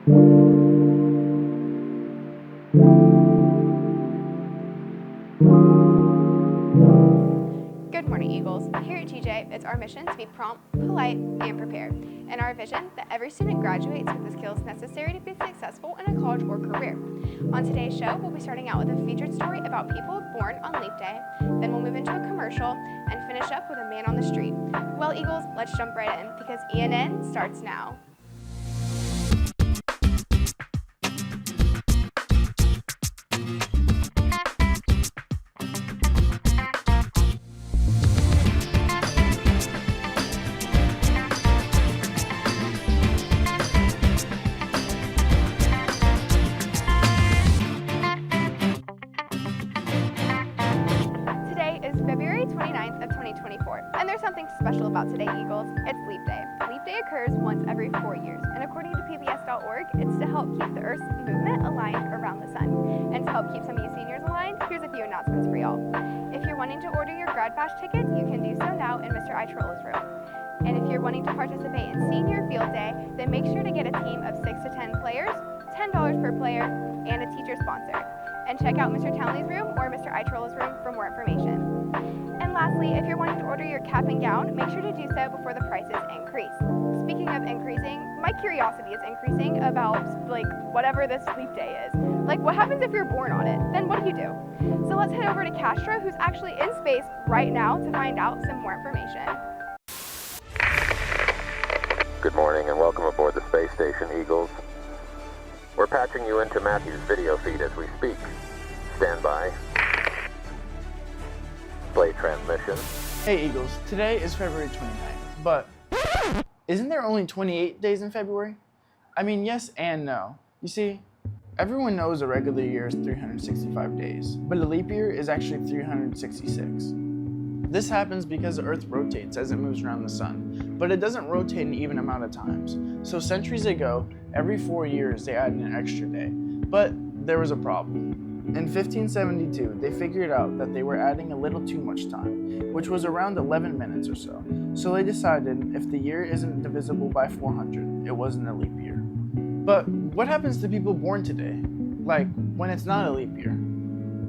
Good morning, Eagles. Here at GJ, it's our mission to be prompt, polite, and prepared, and our vision that every student graduates with the skills necessary to be successful in a college or career. On today's show, we'll be starting out with a featured story about people born on Leap Day, then we'll move into a commercial, and finish up with a man on the street. Well, Eagles, let's jump right in, because ENN starts now. February 29th of 2024, and there's something special about today, Eagles. It's Leap Day. Leap Day occurs once every 4 years, and according to PBS.org, it's to help keep the Earth's movement aligned around the sun. And to help keep some of you seniors aligned, here's a few announcements for y'all. If you're wanting to order your Grad Bash tickets, you can do so now in Mr. Itrola's room. And if you're wanting to participate in Senior Field Day, then make sure to get a team of 6 to 10 players, $10 per player, and a teacher sponsor. And check out Mr. Townley's room or Mr. Itrola's room for more information. And lastly, if you're wanting to order your cap and gown, make sure to do so before the prices increase. Speaking of increasing, my curiosity is increasing about whatever this Leap Day is. What happens if you're born on it? Then what do you do? So let's head over to Castro, who's actually in space right now, to find out some more information. Good morning and welcome aboard the space station, Eagles. We're patching you into Matthew's video feed as we speak. Stand by. Play transmission. Hey Eagles, today is February 29th, but isn't there only 28 days in February? I mean, yes and no. You see, everyone knows a regular year is 365 days, but a leap year is actually 366. This happens because the Earth rotates as it moves around the sun, but it doesn't rotate an even amount of times. So centuries ago, every 4 years they added an extra day, but there was a problem. In 1572, they figured out that they were adding a little too much time, which was around 11 minutes or so. So they decided if the year isn't divisible by 400, it wasn't a leap year. But what happens to people born today? When it's not a leap year?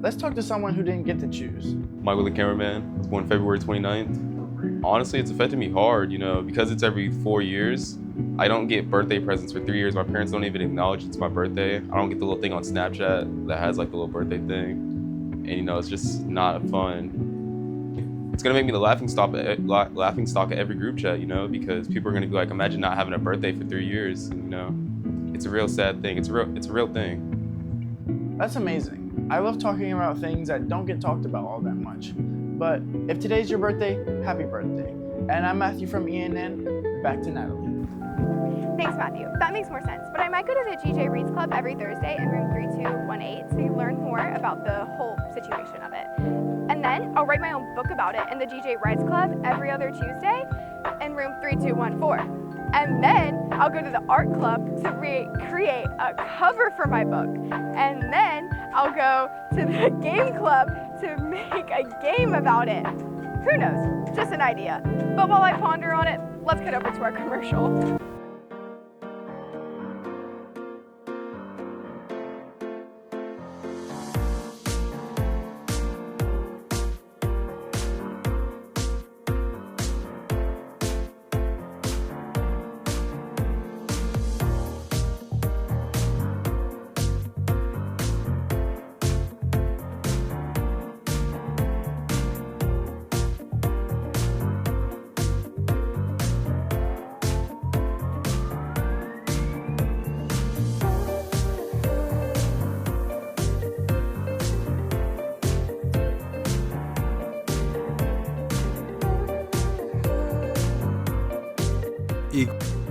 Let's talk to someone who didn't get to choose. Michael the cameraman was born February 29th. Honestly, it's affected me hard, because it's every 4 years. I don't get birthday presents for 3 years. My parents don't even acknowledge it's my birthday. I don't get the little thing on Snapchat that has the little birthday thing. And it's just not fun. It's gonna make me the laughing stock at every group chat, because people are gonna be like, imagine not having a birthday for 3 years. It's a real sad thing. It's a real thing. That's amazing. I love talking about things that don't get talked about all that much. But if today's your birthday, happy birthday. And I'm Matthew from ENN, back to Natalie. Thanks, Matthew. That makes more sense. But I might go to the GJ Reads Club every Thursday in room 3218 to learn more about the whole situation of it. And then I'll write my own book about it in the GJ Writes Club every other Tuesday in room 3214. And then I'll go to the art club to create a cover for my book. And then I'll go to the game club to make a game about it. Who knows? Just an idea. But while I ponder on it, let's get over to our commercial.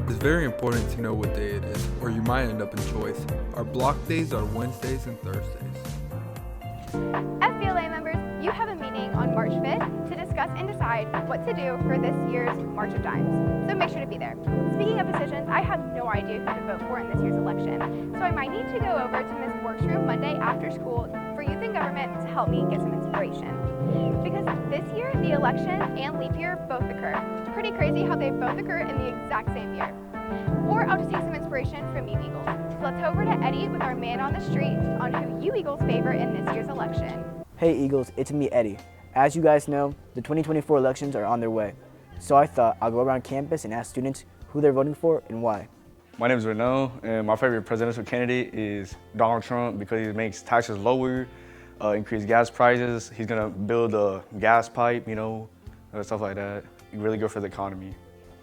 It's very important to know what day it is, or you might end up in choice. Our block days are Wednesdays and Thursdays. FBLA members, you have a meeting on March 5th to discuss and decide what to do for this year's March of Dimes. So make sure to be there. Speaking of decisions, I have no idea who to vote for in this year's election. So I might need to go over to Ms. Bork's room Monday after school for Youth and Government to help me get some inspiration. Because this year, the election and leap year both occur. It's pretty crazy how they both occur in the exact same year. Or I'll love to take some inspiration from you Eagles. So let's head over to Eddie with our man on the street on who you Eagles favor in this year's election. Hey Eagles, it's me Eddie. As you guys know, the 2024 elections are on their way. So I thought I'll go around campus and ask students who they're voting for and why. My name is Renaud, and my favorite presidential candidate is Donald Trump because he makes taxes lower, increase gas prices. He's gonna build a gas pipe, stuff like that. Really good for the economy.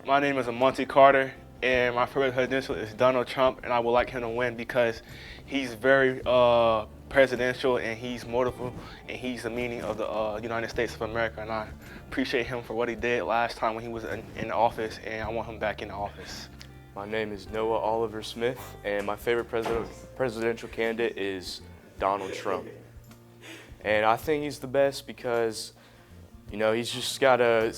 My name is Monty Carter, and my favorite presidential is Donald Trump, and I would like him to win because he's very presidential, and he's motivational, and he's the meaning of the United States of America, and I appreciate him for what he did last time when he was in office, and I want him back in office. My name is Noah Oliver Smith, and my favorite presidential candidate is Donald Trump. And I think he's the best because, he's just got to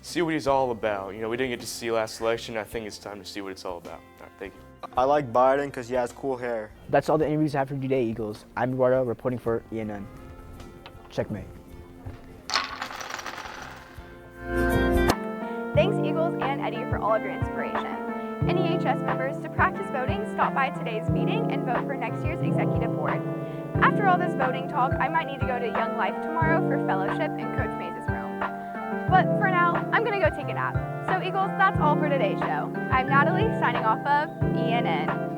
see what he's all about. We didn't get to see last election. I think it's time to see what it's all about. All right, thank you. I like Biden because he has cool hair. That's all the interviews I have for today, Eagles. I'm Ardo reporting for ENN. Checkmate. Thanks Eagles and Eddie for all of your inspiration. NEHS members, to practice voting, stop by today's meeting and vote for next year's executive board. After all this voting talk, I might need to go to Young Life tomorrow for fellowship in Coach Mays' room. But for now, I'm gonna go take a nap. So Eagles, that's all for today's show. I'm Natalie, signing off of ENN.